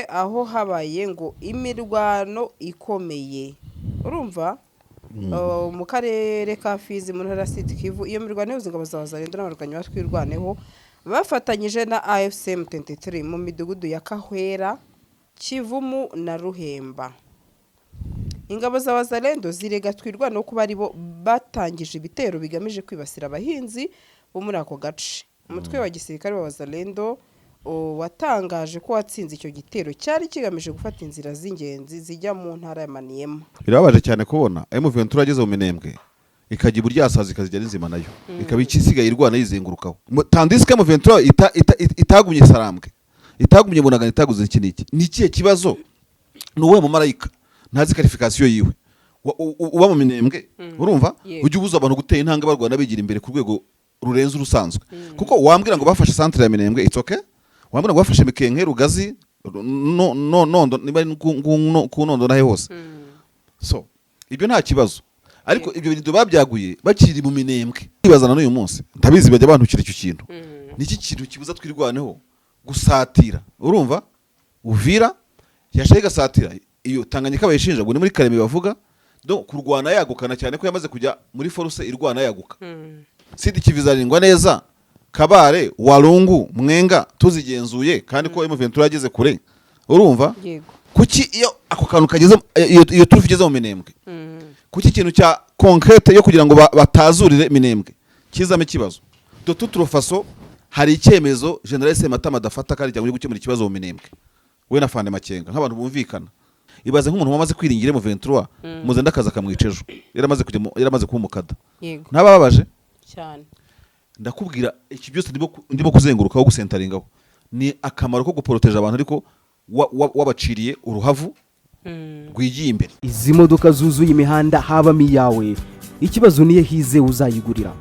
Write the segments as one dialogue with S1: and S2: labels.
S1: aho habaye ngo imirwano ikomeye urumva mu karere ka Fizi mu ntara Sud Kivu. Iyo mirwano yose ingabo za Wazalendo n'abarwanyi batwirwaneho bafatanyije na AFC M23 mu midugudu ya Kahwera, Kivumu na Ruhemba. Ingabo za Wazalendo zirega twirwanaho kuba aribo batangije ibitero bigamije kwibasira abahinzi bo muri ako gace. Umutwe wa gisirikare wa Wazalendo watangaje ko watsinze icyo gitero cyari kigamije gufata inzira z'ingenzi zijya mu ntara ya Maniema.
S2: Birabaje cyane kubona M23 ageze mu Minembwe ikajya iburyasaza ikazijya n'inzima nayo ikaba ikisigaye irwana yizengurukaho. Tandis que M23 itagumye Sarambwe, itagumye Bunagana, itaguze iki niki. Ni ikihe kibazo? Nuwe mu marayika ntazi qualification yiwe uba mu Minembwe urumva ujye ubuza abantu guteye intanga barwana bigira imbere ku rwego rurenze urusanzwe. Kuko wambwira ngo bafashe centre ya Minembwe it's okay, wambwira ngo bafashe Mikenke, Rugazi, nondo niba ku nondo nahe hose. So ibyo nta kibazo, ariko ibyo bintu babyaguye bakiri mu Minembwe ibazana n'uyu munsi ndabizi bajya bantukira icyo kintu. Niki kintu kibuza twirwaneho gusatira urumva Uvira yashaye gasatira iyo Tanganyika bayishinja ngo ni muri Kareme bavuga donc kurwana yagukana cyane ko yamaze kujya muri force irwana yaguka. Sidi Kivizaringwa neza Kabare, Walungu, Mwenga tuzigenzuye kandi ko M23 yageze kure urumva. Kuki iyo ako kantu kageze iyo turufigeze mu Minembwe kuki ikintu cya concrete yo kugira ngo batazurire Minembwe kizame kibazo de toute façon. Hari icyemezo General Sematama dafata kandi cyangwa gukemura ikibazo mu Minembwe we na Fande Makenga nk'abantu bumvikana. Ibaze nk'umuntu wamaze kwiringira mu 23 muze ndakaza kamwicejo yaramaze kumukada ntababaje
S1: cyane.
S2: Ndakubwira iki byose ndimo kuzengurukaho gusentaringaho ni akamaro ko guporoteja abantu ariko wabaciriye uruhavu rwigiye imbere.
S3: Izi modoka zuzuye imihanda habamo iyawe, ikibazo niye hize uzayigurira.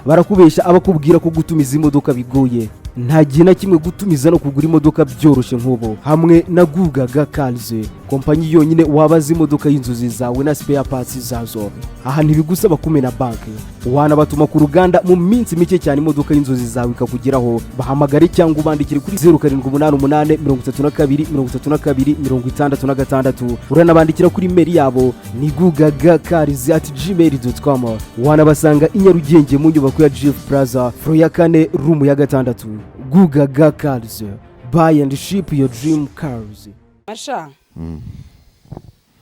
S3: Barakubesha abakubwira ko gutumiza imodoka bigoye. Nta gihe na kimwe gutumiza no kugura imodoka byoroshye nk'ubo. Hamwe na Gugaga Cars, kompanyi yonyine wabaza imodoka y'inzozi zawe na spare parts zazo. Aha ntibigusaba kumena banki, wanabatuma ku ruganda mu minsi mike cyane imodoka y'inzozi zawe ikakugeraho. Bahamagare cyangwa ubandikire kuri 0788323266. Uranabandikira kuri mail yabo ni gugagacars@gmail.com. Wanabasanga i Nyarugenge mu nyubako ya GF Plaza floor ya 4 room ya 6. Gugaga Cars, buy and ship your dream cars.
S1: Masha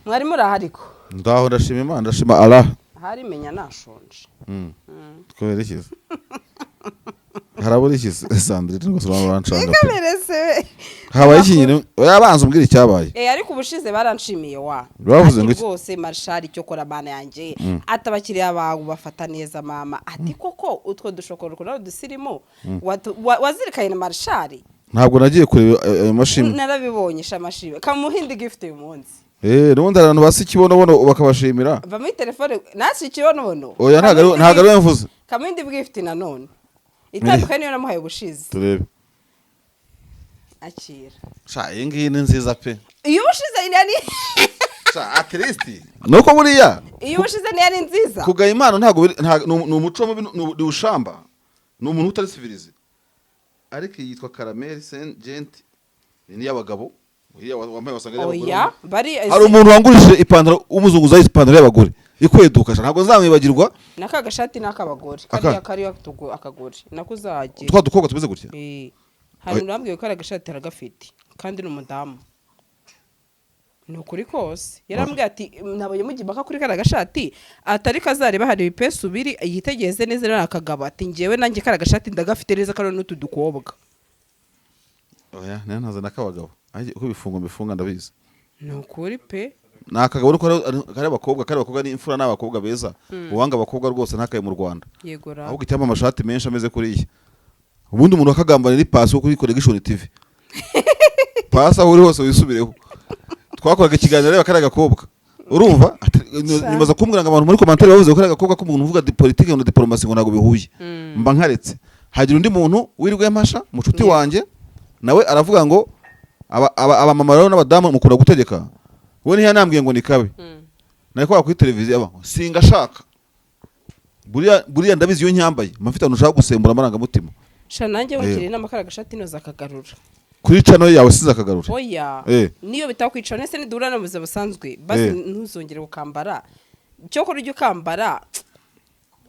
S1: mwari muri ahariko
S2: ndaho ndashima Imana ndashima Allah
S1: hari menya nashonje
S2: twoherekeze harabura iki Sandrine ngo sura baranshanga
S1: ikamerese
S2: habaye ikintu yabanza umbwira icyabaye
S1: ariko ubushize baranshimiye
S2: bavuze ngo
S1: rwose Marshal cyo kora bana yanjye atabakiriya bawe bafata neza mama ati koko utwo dushokoro ko dusirimo wazirikanye na Marshal.
S2: Ntabwo nagiye kureba mashimwe
S1: narabibonye shamashimwe kamuhindi gift uyu munsi
S2: n'ubundi abantu basi kibono bakabashimira
S1: va muri telefone nasi kibono
S2: oya ntago ari mvuze
S1: kamuhindi gift na none itandukanye niyo namuhaye ubushize
S2: turebe
S1: akira
S2: sha iyi ni nziza pe.
S1: Iyo ubushize yani
S2: sha at least nuko buriya
S1: iyo ubushize ni yani nziza
S2: kugaya Imana ntago ni umuco mubi ni ushamba ni umuntu utari civilize. Ariko yitwa Caramel Saint Gent ni y'abagabo wambaye wasanga y'abagore.
S1: Oya bari
S2: hari umuntu wangurije ipantaro umuzunguza ipantaro y'abagore ikwedukasha ntabwo nzamwibagirwa
S1: naka gashati n'akabagore kari akagore nakuzagiye
S2: twa dukobwa tumeze gutya.
S1: Hari urambwiye ko ari agashati aragafite kandi ni umudamu ni ukuri kose yarambwiye ati nabonye mugibaka kuri kara gashati atari kazareba hari ibipesu biri yitegeze neza n'akagabo ati ngewe nanjye kara gashati ndagafite neza karo n'utu dukobwa.
S2: Oya ntaza nakabagabo uko bifunga ndabizi
S1: ni ukuri pe.
S2: Nakagabo nuko kare abakobwa ni imfura n'abakobwa beza uwanga abakobwa rwose ntakaye mu Rwanda ahubwo icyamba amashati menshi ameze kuri iyi ubundi umuntu akagambanira ipasi wo kuri Connection TV pasa uri hose wisubireho. Twakoraga ikiganiro reba kare agakobwa urumva nyuma za kumbwira ngo abantu muri commentaire bavuze ko agakobwa ko umuntu uvuga politique na diplomacy ngo nago bihuye mba nkaretse. Hagira undi muntu wirwe Masha mucuti wanje nawe aravuga ngo aba mama rero n'abadamu mukura gutegeka we ntiyanambwiye ngo ni kabe naye kwa kuri televiziyo aba singa shaka buriya ndabizi yo nyambaye mafite unushaka gusembura amaranga mutima
S1: sha nanjye wakiriye n'amakara gashati no zakagarura
S2: kuri channel yawe siza akagarure
S1: oya
S2: Eh.
S1: niyo bitakwicara nese nidura no buzima busanzwe basi ntuzongere gukambara cyo kuri ujye ukambara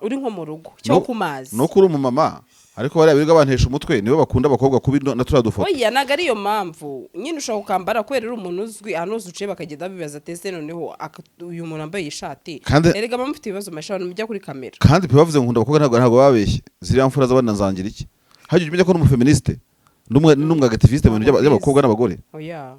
S1: uri nko mu rugo cyo ku mazi
S2: no kuri umumama ariko bariya biga bantesha umutwe nibo bakunda abakobwa kubi na tura dufoto
S1: oya naga ariyo mpamvu nyine ushaka gukambara kubera uri umuntu uzwi ahantu hose uciye bakagenda bibaza tese noneho uyu muntu ambaye ishati erega mama mfite ibibazo masha abantu mujya kuri kamera
S2: kandi pe bavuze nkunda abakobwa ntabwo babeshye ziriya mfura z'abana zangira iki hajye umenya ko n'umufeministe n'umwagativiste mu bintu by'abakobwa n'abagore
S1: oya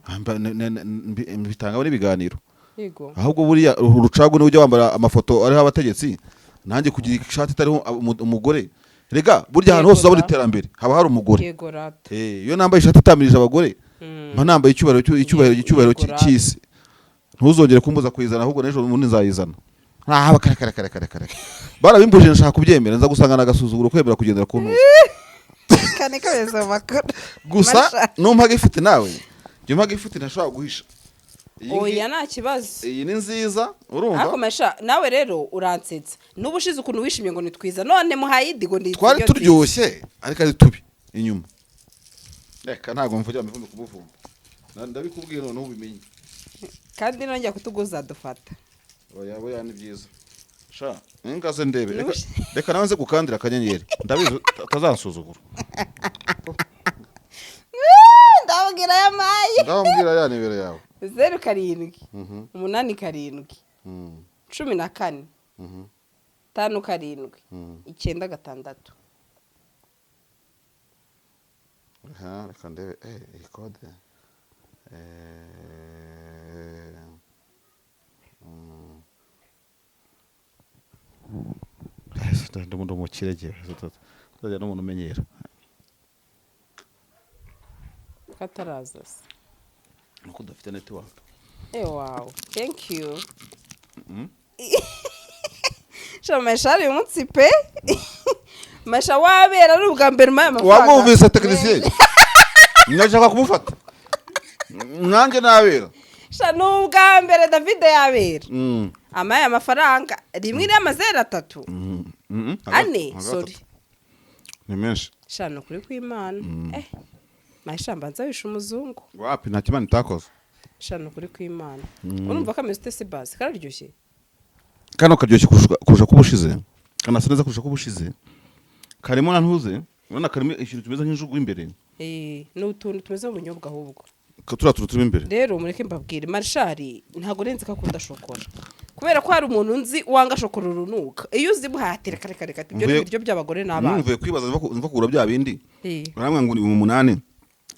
S2: bitanga n'ibiganiro
S1: yego
S2: ahubwo buriya urucagu n'ujya wambara amafoto ariho abategetsi nanjye kugira ishati itariho umugore rega burya ahantu hose uzabona iterambere haba hari umugore
S1: yego rata
S2: iyo nambaye ishati itamirije abagore mba nambaye icyubahiro cy'isi ntuzongere kumbuza kuyizana ahubwo n'ejo ubundi nzayizana kare barabimbujije nshaka kubyemera nza gusanga nagasuzuguro kwemera kugendera ku ntuzi
S1: kane kabeza makuru
S2: gusa numpaga ifite nawe jye mpaga ifite ntashobora guhisha
S1: oya nta kibazo
S2: iyi ni nziza urumva
S1: ariko masha nawe rero uransetsa n'ubushize ukuntu wishimye ngo nitwiza none muhaye idigo ndi
S2: twari turyoshye ariko ari tubi inyuma reka ntabwo mvugira mivumbi kubuvumba ndabikubwiye none ubimenye
S1: kandi nongera kutuguza dufata
S2: oya ni byiza sha ningaze ndebe reka nawe nze gukandira akanyenyeri ndabizi atazansuzugura
S1: ndabwira ya mayi
S2: ndabwira ya nibere yawe
S1: 07 8 7 14 5 7 9
S2: reka ndebe iyi kode ndi umukire gihe tuzajya n'umuntu umenyera
S1: kataraza
S2: nuko udafite network
S1: wow thank you Masha ari umunsi pe Masha wabera ari ubwa mbere maye amafaranga
S2: wamwumvise technicien nyashaka kumufata nanjye nabera
S1: sha n'ubwa mbere David yabera amaye amafaranga rimwe n'amazera 3 ane sorry
S2: ni menshi
S1: sha no kuri kw'Imana Masha mbanza wisha umuzungu
S2: wapi nta kimana itakoze
S1: sha no kuri kw'Imana urumva kameze se base kararyoshye
S2: kano karyoshye kurusha kubushize kanasa neza kurusha kubushize karimo na ntuze urabona karimo ikintu tumeze nk'injugu imbere
S1: n'utuntu tumeze mu bunyobwa ahubwo
S2: turi imbere
S1: rero mureke mbabwire marshari ntago renze ko akunda shokora kubera ko hari umuntu nzi wanga shokora urunuka iyo uzi buhatira kare ibyo ni ibiryo by'abagore n'abana
S2: mvuye kwibaza mva kugura bya bindi uramwe ngo ni 8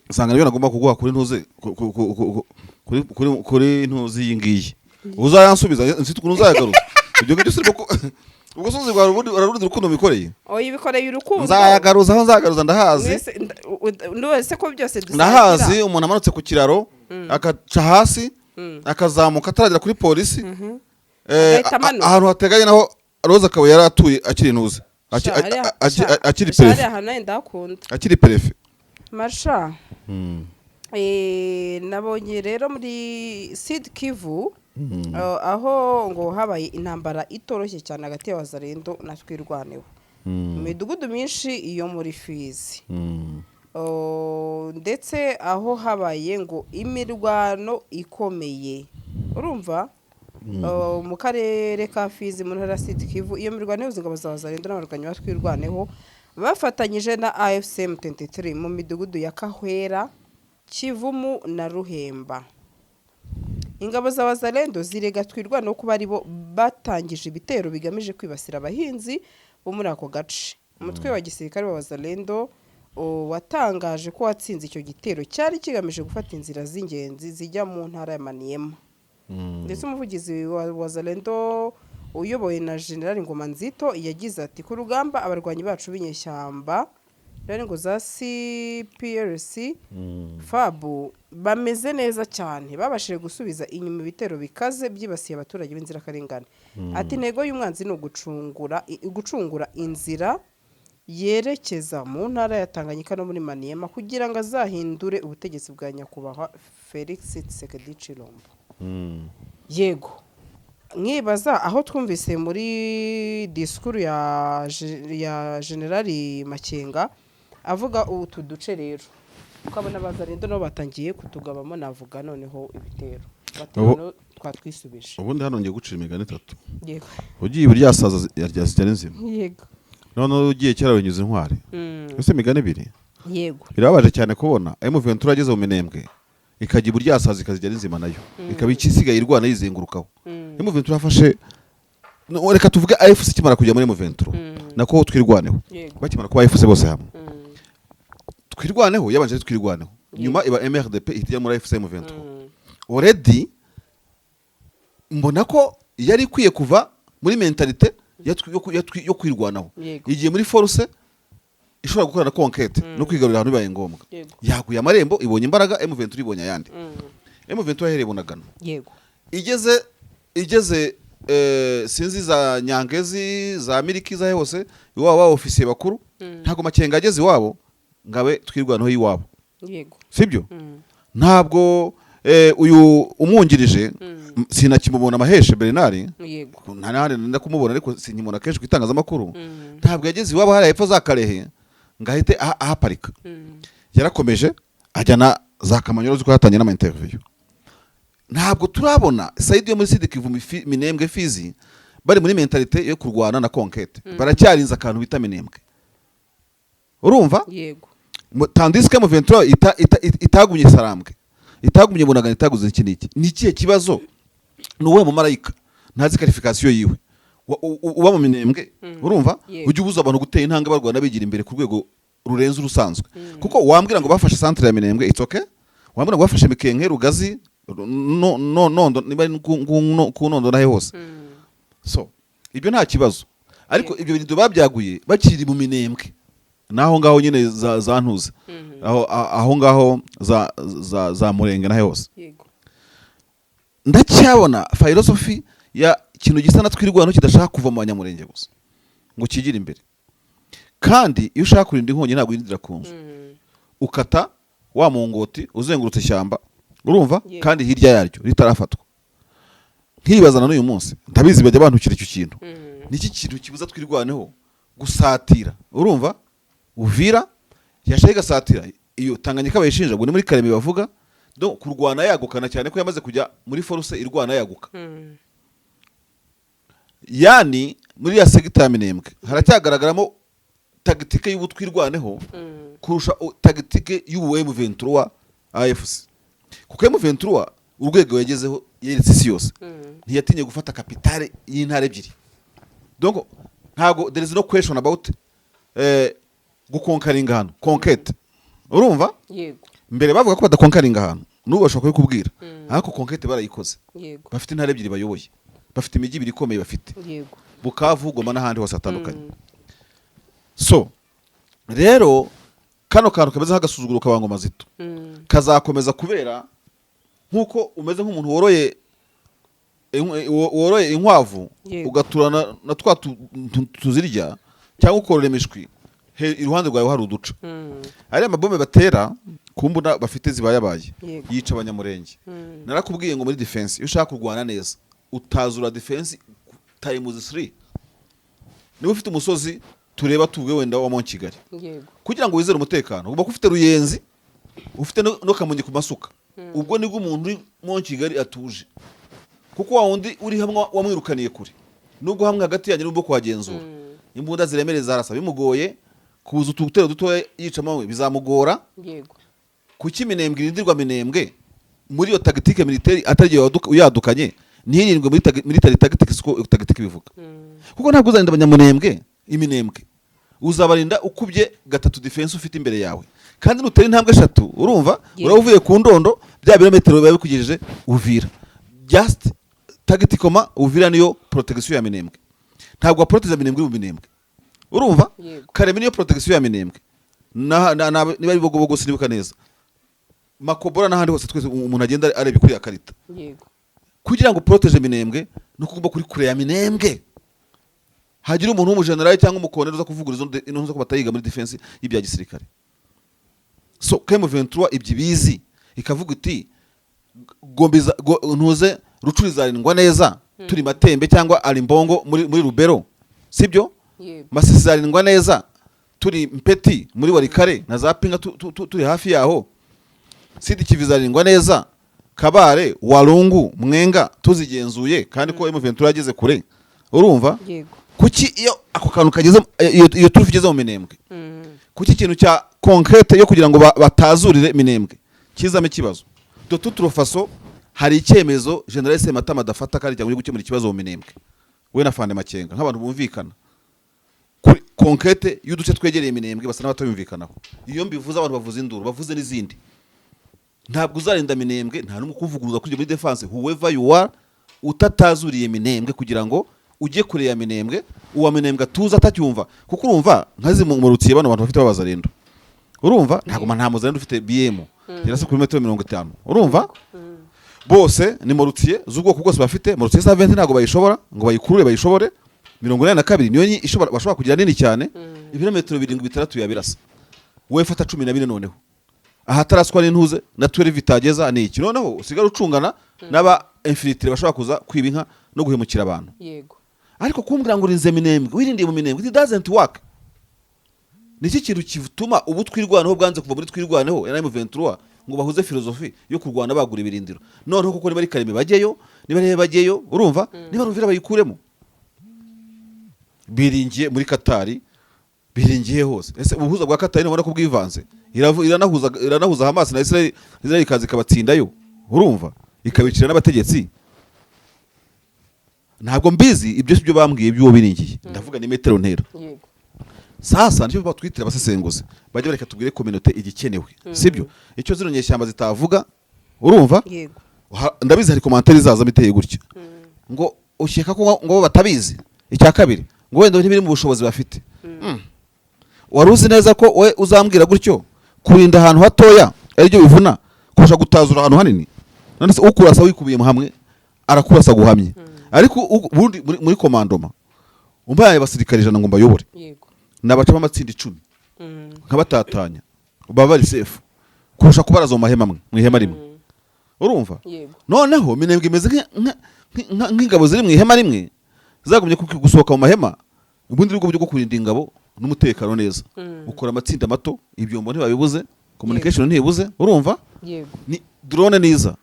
S2: usanga niyo nagomba kuguha kuri ntuze kuri ntuzi yingiye uzayansubiza nsite ukuntu uzayagaruza ibyo ngibyo sirimo ubwo sozi bwa urundi rukundo mikoreye
S1: ibikoreye urukundo
S2: nzayagaruza aho nzagaruza ndahazi
S1: wese ko byose dusangira
S2: ndahazi umuntu amanutse ku kiraro akaca hasi akazamuka ataragera kuri polisi ahantu hateganye naho Roza akaba yari atuye akiri ntuze akiri perefe akiri perefe
S1: Masha nabonye rero muri Sud Kivu aho ngo habaye intambara itoroshye cyane hagati y'Abazalendo na Twirwaneho mu midugudu myinshi iyo muri Fizi ndetse aho habaye ngo imirwano ikomeye urumva mu karere ka Fizi mu ntara Sud Kivu iyo mirwano y'ubuzima bw'Abazalendo n'abarwanyi ba Twirwaneho bafatanyije na AFC M23 mu midugudu ya Kahwera Kivumu na Ruhemba ingabo z'Abazalendo zirega Twirwaneho kuba aribo batangije ibitero bigamije kwibasira abahinzi bo muri ako gace umutwe wa gisirikare w'Abazalendo watangaje ko watsinze icyo gitero cyari kigamije gufata inzira z'ingenzi zijya mu ntara ya Maniema ndetse umuvugizi wa Abazalendo uyoboye na General Ngoma Nzito yagize ati ku rugamba abarwanyi bacu b'inyeshyamba rero ngo za CPRC Fabu bameze neza cyane babashije gusubiza inyuma ibitero bikaze byibasiye abaturage b'inzirakarengane ati intego y'umwanzi ni gucungura inzira yerekeza mu ntara ya Tanganyika no muri Maniema kugira ngo azahindure ubutegetsi bwa nyakubahwa Felix Tshisekedi Tshilombo yego nkibaza aho twumvise muri disikuru ya General Makenga avuga utu duce rero ukabona abazarendo nabo batangiye kutugabamo navuga noneho ibitero
S2: Ubu-
S1: batero twatwisubije.
S2: ubundi hano ngiye gucira imigani itatu.
S1: Yego
S2: Ugiye buryasaza yaryasijya n'inzima.
S1: yego
S2: None ugiye kera wenyuza intwari. Ese imigani ibiri.
S1: yego
S2: Birababaje cyane kubona M23 ageze mu minembwe ikajya buryasaza ikazijya n'inzima nayo. Ikaba ikisigaye irwana yizengurukaho. M23 afashe reka tuvuge AFC kimara kujya muri M23 nako twirwaneho.
S1: yego
S2: Bakimara kuba AFC bose hamwe. Twirwaneho yabanje twirwaneho. Nyuma iba MRDP ihita muri AFC M23. Already mbona ko yari ikwiye kuva muri mentalite yo kwirwanaho.
S1: Yego.
S2: Igiye muri force ishobora gukora na conquête no kwigarurira ahantu bibaye ngombwa.
S1: Yego.
S2: Yaguye amarembo ibonye imbaraga M23 ibonye ayandi. M23 yahereye bunagana.
S1: yego
S2: Igeze sinzi za Nyangezi za Miliki za hose iwabo ofisiye bakuru ntago makenga ageze iwabo ngabe twirwanaho yiwabo.
S1: yego
S2: Sibyo? Ntabwo uyu umwungirije sinakimubona Maheshe Bernard
S1: yego
S2: nta nahandi nenda kumubona ariko sinkimubona kenshi ku itangazamakuru ntabwo yageze iwabo hari hepfo za Karehe ngahite ahaparika. Yarakomeje ajyana za Kamanyoro ziko hatanye n'ama interview. Ntabwo turabona Saidi yo muri Sud Kivu Minembwe Fizi bari muri mentalite yo kurwana na conquête. Baracyarinza akantu bita Minembwe. Urumva?
S1: yego
S2: Tandis que M23 itagumye Sarambwe. Itagumye Bunagana itaguze iki niki. Ni ikihe kibazo? Nuwe mu marayika. Ntazi qualification yiwe. Uba mu Minembwe. Urumva? Ujye ubuza abantu gutera intanga barwana bigira imbere ku rwego rurenze urusanzwe. Kuko wambwira ngo bafashe centre ya Minembwe it's okay. Wambwira ngo bafashe Mikenke Rugazi nondo niba ku nondo nahe hose. So ibyo nta kibazo. Ariko ibyo bintu babyaguye bakiri mu Minembwe. Naho ngaho nyine za ntuze. Aho ngaho za Murenge nahe hose.
S1: yego
S2: Ndacyabona philosophy ya kintu gisa na twirwano kidashaka kuva mu Banyamurenge gusa ngo kigira imbere. Kandi iyo ushaka kurinda inkongi ntabwo yindira kunzu. Ukata wa mungoti uzengurutse ishyamba. Urumva? Kandi hirya yaryo ritarafatwa. Nkibazana n'uyu munsi ndabizi bajya bantukira icyo kintu. Niki kintu kibuza twirwaneho gusatira. Urumva? Uvira yashaye gasatira iyo Tanganyika bayishinja ngo ni muri Kareme bavuga do kurwana yagukana cyane ko yamaze kujya muri force irwana yaguka. Yani muri ya sector ya Minembwe haracyagaragaramo tactique y'ubutwirwaneho kurusha tactique y'ubu M23 AFC. Kuko M23 urwego yagezeho yeretse isi yose ntiyatinye gufata kapitale y'intare ebyiri. Donc ntago there is no question about gukonkaringa hano conquête. Urumva?
S1: yego
S2: Mbere bavuga ko badakonkaringa hano n'ubu bashobora kubikubwira ariko conquête barayikoze.
S1: yego
S2: Bafite intare ebyiri bayoboye, bafite imijyi ibiri ikomeye bafite
S1: yego
S2: Bukavu, Goma n'ahandi hose hatandukanye. So rero kano kantu kameze nk'agasuzuguro kabangoma zito kazakomeza kubera nkuko umeze nk'umuntu woroye inkwavu ugaturana na twa tuzirya cyangwa ukorora imishwi iruhande rwawe hari uduca. Ari amabombe batera kumbuna bafite zibayabaye yica Abanyamurenge. Narakubwiye ngo muri defense iyo ushaka kurwana neza utazura defense times 3. Niba ufite umusozi tureba tuwe wenda wa mu Kigali kugira ngo wizere umutekano ugomba kufite ruyenzi ufite no kamonyi ku masuka. Ubwo nibwo umuntu mu Kigali atuje kuko wa wundi uri hamwe wamwirukaniye kure nubwo hamwe hagati yanyu n'ubwo kwagenzura imbunda ziremereza zarasa bimugoye kuza ututero duto yica mawe bizamugora.
S1: yego
S2: Kuki Minembwe irindirwa Minembwe muri yo tactique militaire atariye uyadukanye ntiyirindwe muri military tactics ko tactique bivuga. Kuko ntabwo uzarinda Abanyamunembwe Iminembwe uzabarinda ukubye gatatu defense ufite imbere yawe kandi nutera intambwe 3 urumva uravuye ku ndondo bya birometero biba bikugejeje Uvira. Just tacticoma Uvira niyo protection ya Minembwe. Ntabwo proteza Minembwe mu Minembwe. Urumva? Kareme niyo protection ya Minembwe. Niba ari bogobogo sinibuka neza. Makobora n'ahandi hose twese umuntu agenda areba kuri ya karita.
S1: yego
S2: Kugira ngo protege Minembwe no kugomba kuri kure ya Minembwe. Hagira umuntu w'umugeneral cyangwa umukonero uza kuvuguriza inonzo ko batayiga muri defense y'ibya gisirikare. So M23 ibyibizi ikavuga uti gombiza ntuze rucurizarindwa neza turi Matembe cyangwa ari Mbongo muri Rubero. Sibyo?
S1: yego
S2: Masisarindwa neza turi mpeti muri warikare na za pinga turi hafi yaho, sidi kivizarindwa neza, kabare, warungu, mwenga tuzigenzuye kandi ko M23 yageze kure, urumva
S1: yego
S2: kuki iyo ako kantu kageze iyo turufu igeze mu Minembwe, kuki ikintu cya concrete yo kugira ngo batazurire Minembwe kizame kibazo de toute façon. Hari icyemezo General Sematama dafata kandi cyangwa gukemura ikibazo mu Minembwe, we na Fande Makenga nk'abantu bumvikana kuri concrete y'uduce twegereye Minembwe, basa n'abatabimvikanaho. Iyo mbivuze abantu bavuze induru, bavuze n'izindi, ntabwo uzarinda Minembwe, nta n'umwe kuvuguruza kujya muri defense whoever you are utatazuriye Minembwe kugira ngo ujye kure ya Minembwe, uwa Minembwe tuza atacyumva. Kuko urumva nkazi mu rutsiye bano bantu bafite babazarendo, urumva nta muzarendo ufite BM yarase kuri metero 50, urumva bose ni Morutsiye z'ubwoko bwose bafite. Morutsiye 70 ntago bayishobora ngo bayikurure bayishobore, 82 niyo ishobora bashobora kugira nini cyane, ibirometero 7-6 yabirasa, we fata 14 noneho ahataraswa n'intuze na 12 vitageza ni iki, noneho usigara ucungana n'aba infiltré bashobora kuza kwiba inka no guhemukira abantu.
S1: Yego
S2: Ariko kumbwira ngo urinze Minembwe, wirindiye mu Minembwe, it doesn't work. Niki kintu kivutuma ubu twirwanaho bwanze kuva muri twirwanaho ya M23 ngo bahuze filozofi yo kurwana bagura ibirindiro, noneho kuko niba ari Kareme bajyeyo, niba rebe bajyeyo, urumva niba Ruvira bayikuremo, biringiye muri Katari, biringiye hose. Ese ubuhuza bwa Katari nabona ko bwivanze, iranahuza Hamas na Israel ikazi kabatsindayo, urumva ikabicira n'abategetsi. Ntabwo mbizi ibyo byo bambwiye by'uwo biringiye, ndavuga ni metero ntera.
S1: yego
S2: Sasa nicyo batwitira abasesenguzi bajye bareka tubwire community igikenewe, sibyo icyo zino nyeshyamba zitavuga, urumva
S1: yego
S2: ndabizi hari commentaire zaza biteye gutya ngo usheka ko ngo batabizi. Icya kabiri ngo wenda ntibiri mu bushobozi bafite. Waruzi neza ko we uzambwira gutyo kurinda ahantu hatoya aribyo bivuna kurusha gutazura ahantu hanini? None se ukurasa wikubiye mu hamwe arakurasa guhamye, ariko ubundi muri komandoma umbaye abasirikare 100 ngo mbayobore,
S1: yego
S2: nabacamo amatsinda 10 nkabatatanya baba bari safe kurusha kubaraza mu mahema amwe mu ihema rimwe, urumva.
S1: yego
S2: Noneho Minembwe imeze nk'ingabo ziri mu ihema rimwe zagumye gusohoka mu mahema, ubundi rwo byo kurinda ingabo n'umutekano neza, ukora amatsinda mato, ibyombo ntibabibuze, communication ntibuze, urumva.
S1: yego
S2: Ni drone niza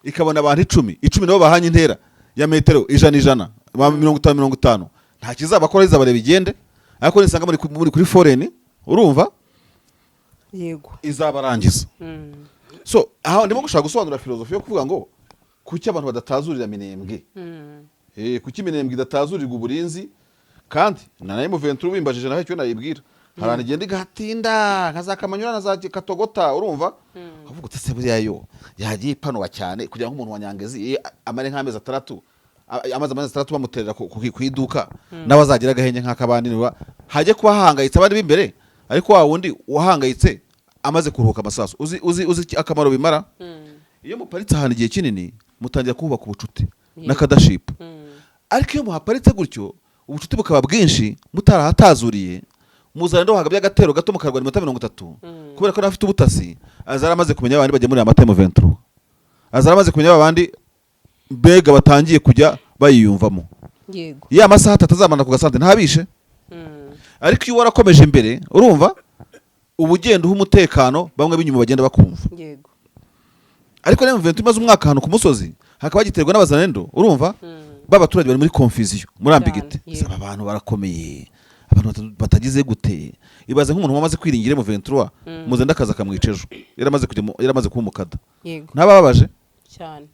S2: ikabona abantu 10 nabo bahanye intera ya metero 100 50 nta kizabakora izabare bigende, ariko nisanga muri kuri foreign, urumva
S1: yego
S2: izabarangiza. So aho ndimo gushaka gusobanura filozofi yo kuvuga ngo kuki abantu badatazurira Minembwe, kuki Minembwe idatazurira uburinzi, kandi na M23 bimbajije naho cyo nayibwira harana igenda igatinda nkazakamanyura na za Katogota, urumva avuga utse buriya yo yagiye ipanwa cyane kugira ngo umuntu wa Nyangezi amare nk'amezi 3 amaze 3 bamuterera ku iduka n'abazagira gahenye nk'akabandi niba haje kuba hahangayitse abandi b'imbere, ariko wa wundi wahangayitse amaze kuruhuka amasaso uzi akamaro bimara. Iyo muparitse ahantu igihe kinini mutangira kubaka ubucuti n'akadaship, ariko iyo muhaparitse gutyo ubucuti bukaba bwinshi mutarahatazuriye, muzana ndo hagabya agatero gato mukarwa 30 kubera ko nafite ubutasi azara amaze kumenya abandi bajye muri amata M23, azara amaze kumenya abandi mbega batangiye kujya bayiyumvamo.
S1: yego
S2: ya masaha atazamana ku gasante ntabishe, ariko iyo warakomeje imbere, urumva ubugenda umutekano bamwe binyuma bagenda bakumva.
S1: yego
S2: Ariko rero M23 imaze umwaka hano ku musozi hakaba giterwa n'abazanendo, urumva babaturage bari muri confusion muri ambigite. Saba abantu barakomeye, abantu batagize gute, ibaze nk'umuntu wamaze kwiringira M23 muzenda akaza kamwicejo yaramaze kuba umukada,
S1: yego
S2: ntabababaje
S1: cyane.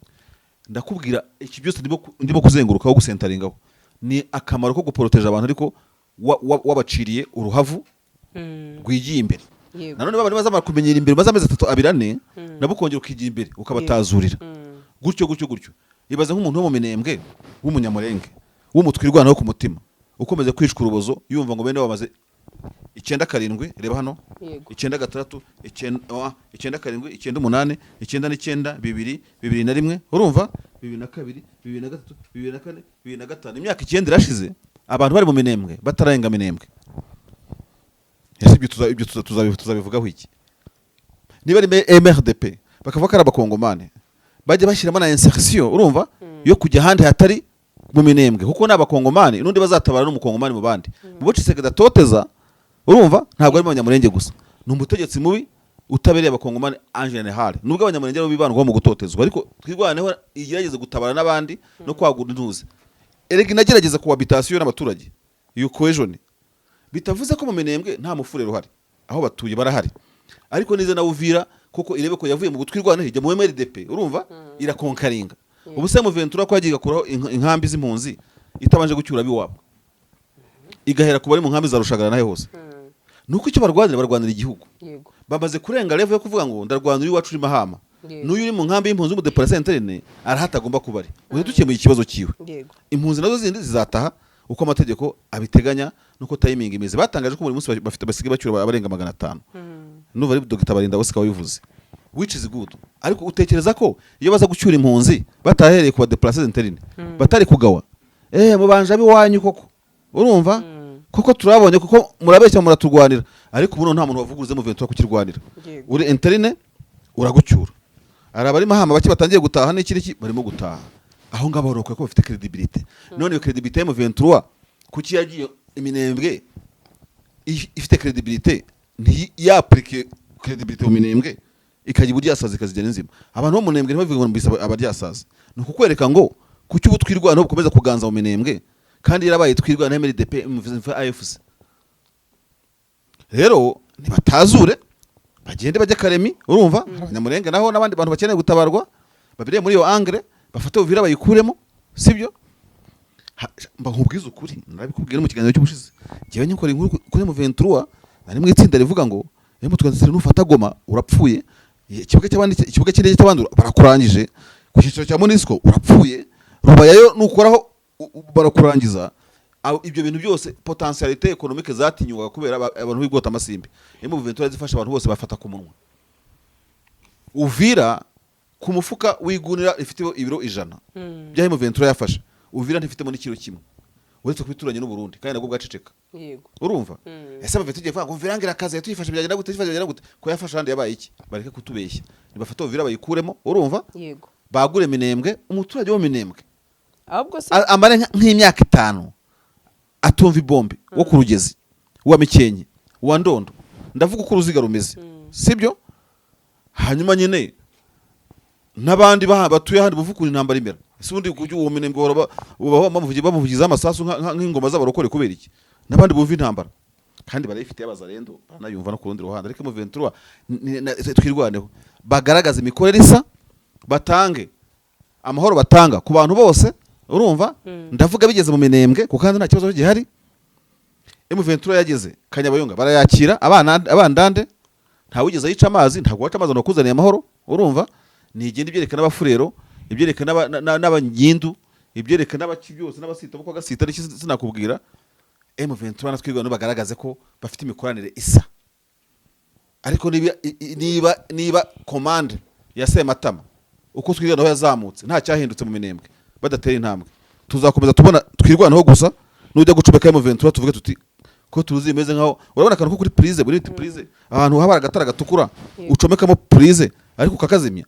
S2: Ndakubwira iki byose ndimo kuzengurukaho gusentaringaho ni akamaro ko guporoteja abantu, ariko wabaciriye uruhavu rwigiye imbere. Nanone baba bazamara kumenyera imbere maze amezi 3-4 nabo kongera ukigiye imbere ukabatazurira gutyo. Ibaze nk'umuntu wo mu Minembwe w'umunyamurenge w'umutwirwana wo ku mutima ukomeze kwishwa urubozo yumva ngo bene bamaze 9-7, reba hano 9-6 9-7 9-8 9-9 2 2-1, urumva 2-2 2-3 2-4 2-5 imyaka 9 irashize abantu bari mu Minembwe batarayenga Minembwe. Ese ibyo tuzabivugaho iki? Niba ari MRDP bakavuga ko ari abakongomane bajye bashyiramo na insertion, urumva yo kujya handi hatari mu Minembwe, kuko n'abakongomane nundi bazatabara n'umukongomane mu bandi mubo Tshisekedi atoteza urumva ntabwo ari abanyamurenge gusa ni umutegetsi mubi utabereye abakongomani en general nubwo abanyamurenge bo bibandwaho mu gutotezwa ariko twirwaneho igerageza gutabara n'abandi no kwagura intuze erega inagerageza ku habitation n'abaturage iyo cohesion bitavuze ko mu Minembwe nta mufurero uhari aho batuye barahari ariko nize na Uvira kuko irebe ko yavuye mu gutwirwaneho ijya mu MRDP urumva irakonkaringa ubu se mu Ventura ko yagiye gakuraho inkambi z'impunzi itabanje gucyura biwabo igahera ku bari mu nkambi za Rushagara nahe hose nuko icyo barwanira igihugu bamaze kurenga level yo kuvuga ngo ndarwanira iwacu uri Mahama n'uyu uri mu nkambi y'impunzi mu déplacement interne arahatagomba kubari uze dukemuye ikibazo kiwe impunzi nazo zindi zizataha uko amategeko abiteganya nuko timing imeze batangaje ko buri munsi bafite basige bacyura abarenga 500 n'ubu ari Dr Barinda bose kabivuze which is good ariko utekereza ko iyo baza gucyura impunzi batahereye ku déplacement interne batari kugawa mubanje abiwanyu koko urumva koko turabonye kuko murabeshya muraturwanira ariko ubu nta muntu wavuguruze mu Ventura kukirwanira uri interne uragucyura arabari Mahama bake batangiye gutaha n'ikiriki barimo gutaha aho ngabo barokwe ko bafite credibility none iyo credibility mu Ventura kuki yagiye Minembwe ifite credibility nti yapplique credibility mu Minembwe ikagira buryasaza ikazijyana inzima abantu bo mu Minembwe ntibavuga ngo mbisa abaryasaza nuko kwereka ngo kuki ubutwirwana bukomeza kuganza mu Minembwe kandi yarabaye twirwana na MRDP mu AFC rero nibatazure bagende bajya Karemi urumva abanyamurenge naho nabandi bantu bakeneye gutabarwa babire muri yo angre bafate Uvira bayikuremo sibyo mba nkubwiza ukuri narabikubwira mu kiganiro cy'ubushize giye nyikora inkuru kuri mu Ventura nari mu itsinda rivuga ngo mutwanzira nufata Goma urapfuye ikibuga cy'indege cy'abandi barakurangije ku cyiciro cya Monisco urapfuye rubayayo nukoraho barakurangiza ibyo bintu byose potentialite economique zatinyuka kubera abantu bigota amasimbi mu Ventura zifasha abantu bose bafata ku munwa Uvira ku mufuka wigunira ifite ibiro 100 byahe mu Ventura yafasha Uvira ntifitemo n'ikiro kimwe uretse kubituranye n'u Burundi kandi nabwo gaceceka yego urumva ese bafite tugiye vuga ngo Uvira ngira kaze tuyifasha byagenda gute ko yafasha handi yabaye iki bareke kutubeshya nibafata Uvira bayikuremo urumva yego bagure Minembwe umuturage wo Minembwe ahubwo se amare nk'imyaka 5 atumva ibombe wo ku rugezi wa Mikenke wa Ndondo ndavuga uko uruziga rumeze sibyo hanyuma nyine nabandi batuye handi buvukura intambara imbere ese undi kujya uwo Minembwe bamuvugiza amasasu nk'ingoma z'abarokore kubera iki nabandi bumva intambara kandi barayifite y'abazarendo banayumva no ku rundi ruhande ariko mu Ventura twirwaneho bagaragaza imikorere isa batange amahoro batanga ku bantu bose urumva ndavuga bigeze mu Minembwe kuko kandi nta kibazo gihari Ventura yageze Kanyabayonga barayakira abandande nta wigeze yica amazi ntabwo waca amazi no kuzaniye amahoro urumva ni igenda ibyerekana abafurero ibyerekana n'abanyindu ibyerekana abaki byose n'abasita bako gasita sinakubwira Ventura natwirwana bagaragaze ko bafite imikoranire isa ariko niba commande ya Sematama uko twirwana aho yazamutse nta cyahindutse mu Minembwe badatera intambwe tuzakomeza tubona twirwanaho gusa nujya gucubeka mu Ventura tuvuge tuti ko tuzi imeze nkaho urabona akantu ko kuri prise buri prise ahantu haba agatara gatukura ucomekamo prise ariko kakazimya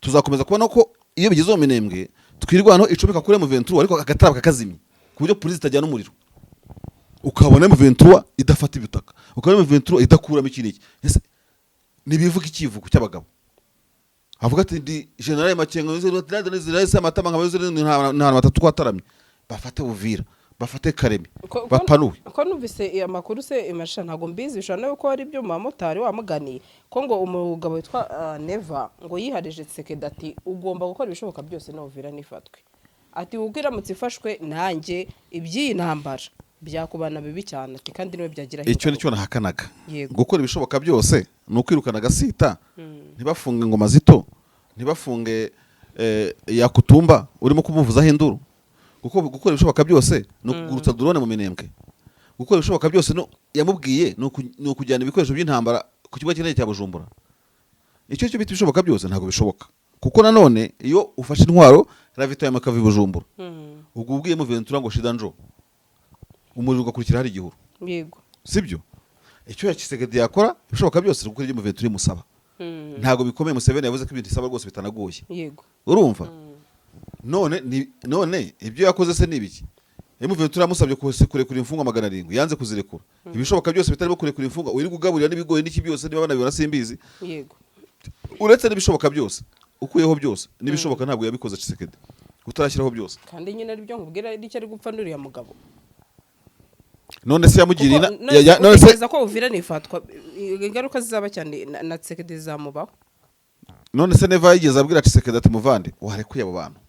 S2: tuzakomeza kubona ko iyo bigize mu Minembwe twirwanaho icomeka kuri mu Ventura ariko agatara kakazimya ku buryo prise itajyana umuriro ukabona mu Ventura idafata ibitaka ukabona mu Ventura idakuramo ikiniki ese nibivuga ikivugo cy'abagabo avuga ati ndi general Makengo zirase amatama nkabazo nta batatu kwataramye bafate Uvira bafate Karemi bapanuwe
S1: ko numvise amakuru se imasha ntago mbizi bishana ko ari byo mamotari wamuganiye ko ngo umugabo witwa Neva ngo yiharije Tsekedati ugomba gukora ibishoboka byose no Uvira nifatwe ati ubwira mutsifashwe nanjye ibyiyi ntambara byakubana bibi cyane ati kandi niwe byagira
S2: icyo nicyo nahakanaga gukora ibishoboka byose no kwirukana gasita ntibafunge ngoma zito ntibafunge yakutumba urimo kumuvuza hinduru gukora ibishoboka byose no kugurutsa drone mu Minembwe gukora ibishoboka byose no yamubwiye no kujyana ibikoresho by'intambara ku kigo cy'indege cya Bujumbura icyo cyo biti bishoboka byose ntago bishoboka kuko nanone iyo ufashe intwaro ravito ya makavi Bujumbura ubwo ubwiye mu Ventura ngo shida njo umuriro ugakurikira hari igihuru
S1: yego
S2: sibyo icyo yakisegede yakora bishoboka byose gukora ibyo mu Ventura imusaba ntago bikomeye Museveni yavuze ko ibintu isaba rwose bitanagoye
S1: yego
S2: urumva none ibyo yakoze se nibiki M23 yamusabye kurekura imfungwa 700 yanze kuzirekura ibishoboka byose bitarimo kurekura imfungwa uri kugaburira n'ibigoye n'iki byose niba banabibona simbizi
S1: yego
S2: uretse n'ibishoboka byose ukuyeho byose n'ibishoboka ntabwo yabikoze Tshisekedi utarashyiraho byose
S1: kandi nyine ari byo nkubwira ari cyo ari gupfa nduriya mugabo
S2: none se yamugirina
S1: none se ko Uvira nifatwa ingaruka zizaba cyane na Tshisekedi zamubaho
S2: none se neva yigeze abwira Tshisekedi ati muvande warekuye abo bantu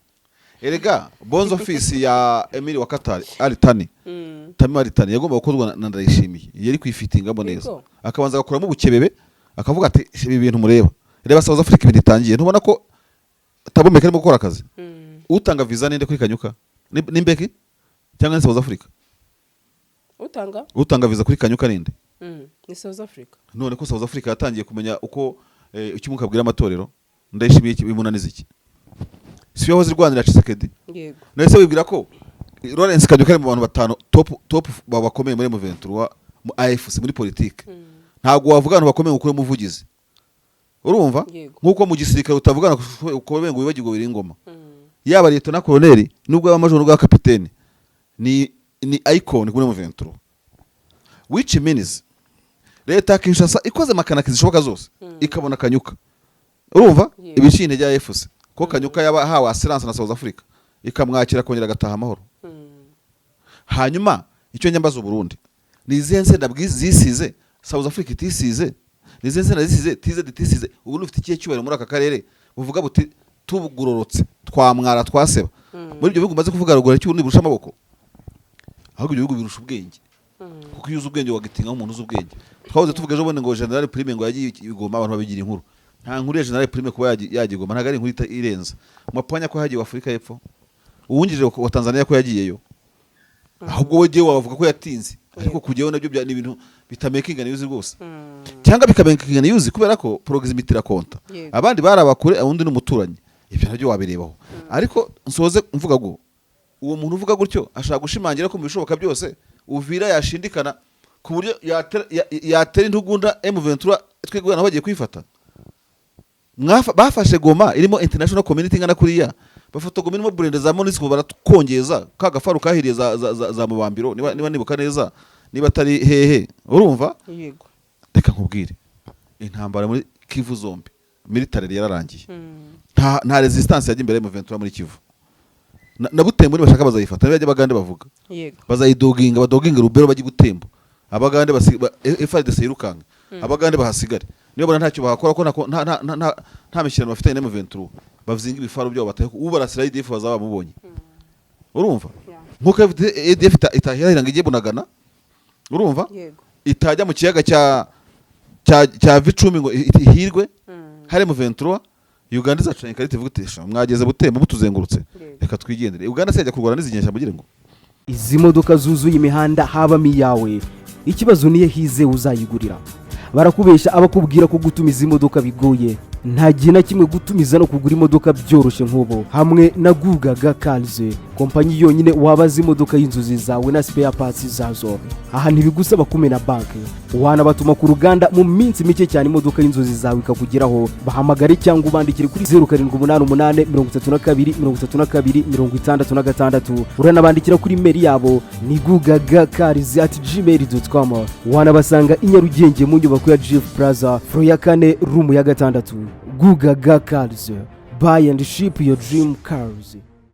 S2: erega bonzo office ya Emile wa Qatar Alitani Tami Alitani yagomba gukorwa na Ndayishimiye yari kwifitingamo neza akabanza gakuramo ubukebebe akavuga ati ibi bintu mureba reba South Africa ibintu itangiye ntubona ko tabomeka arimo gukora akazi utanga visa ninde kuri Kanyuka nimbeki cyangwa ni South Africa utanga visa kuri Kanyuka ninde
S1: ni South Africa
S2: none ko South Africa yatangiye kumenya uko ikimuka bwira amatorero Ndayishimiye bimunaniza iki si yahoze Rwanda Tshisekedi
S1: yego
S2: nese wibwira ko Lawrence Kanyuka mu bantu batano top babakomeye muri M23 mu AFC muri politique ntago wavuga abantu bakomeye ukuri muvugizi urumva nkuko mu gisirikare utavugana uko bengo wibagirwa biri ingoma yaba leta na colonel nubwo abamajoro n'ubwa kapiteni ni icon kuri M23 which means leta Kinshasa ikoze makana kizishoboka zose ikabona Kanyuka urumva ibishine bya AFC ko Kanyuka yaba hawa assurance na South Africa ikamwakira kongera gataha amahoro hanyuma icyo nyambaza Burundi nizense ndabwizi zisize South Africa itisize nizense nazisize tisize ubu nufite ikiye cyubahiro muri aka karere buvuga buti tubugororotse twamwara twaseba muri ibyo bihugu maze kuvuga rugora cy'ubundi burusha amaboko ahubwo ibyo bihugu birusha ubwenge kuko iyo uzi ubwenge wagitinga umuntu uzi ubwenge twavuze tuvuga ejo bundi ngo General Prime ngo yagiye igoma abantu babigira inkuru nta nkuru ya General Prime kuba yagigoma ntago ari inkuru irenza mapanya ko hagiye Afrika y'Epfo uwungirije wa Tanzania ko yagiyeyo ahubwo we giye wavuga ko yatinze ariko kujyaho nabyo bya ibintu bitamakinga news rwose cyangwa bikamakinga news kubera ko proximity ra konta abandi barabakure abundi n'umuturanyi ibyo nabyo wabirebaho ariko nsoze mvuga ngo uwo muntu uvuga gutyo ashaka gushimangira ko mu bishoboka byose Uvira yashindikana ku buryo yatera intugunda M23 twegwa naho bagiye kwifata bafashe Goma irimo international community ngana kuriya bafata Goma irimo burende za MONUSCO barakongeza kagafaru kahiriye za mubambiro niba nibuka neza niba atari hehe urumva
S1: yego
S2: reka nkubwire intambara muri Kivu zombi military yararangiye nta resistance yaje imbere ya M23 muri Kivu na Butembo ni bashaka bazayifata bajya bagande bavuga
S1: yego
S2: bazayidoginga badoginga Rubero bajye Butembo abagande FARDC yirukanga abagande bahasigare niyo bona ntacyo bahakora ko nta mishyirano bafite na M23 bavuzinga ibifaru byo bataye ubarasira IDF bazaba mubonye urumva nkuko IDF itahiranga igiye Bunagana urumva itajya mu kiyaga cya Vicumi ngo ihirwe hari M23 Uganda izacanye karite vugutisha mwageze Butembo butuzengurutse reka twigendere Uganda sejya kurwana n'izinyesha mugire ngo
S3: izi modoka zuzuye imihanda habamo iyawe ikibazo niye hize uzayigurira barakubesha abakubwira ko gutumiza imodoka bigoye nta gihe na kimwe gutumiza no kugura imodoka byoroshye nk'ubu hamwe na Gugaga Cars kompanyi yonyine wabaza imodoka y'inzozi zawe na spare parts zazo aha ntibigusaba kumena banki wanabatuma ku ruganda mu minsi mike cyane imodoka y'inzozi zawe ikakugeraho bahamagare cyangwa ubandikire kuri 0788323266 uranabandikira kuri mail yabo ni gugagacars@gmail.com wanabasanga i Nyarugenge mu nyubako ya GF Plaza floor ya 4 room ya 6 Gugaga Cars buy and ship your dream cars.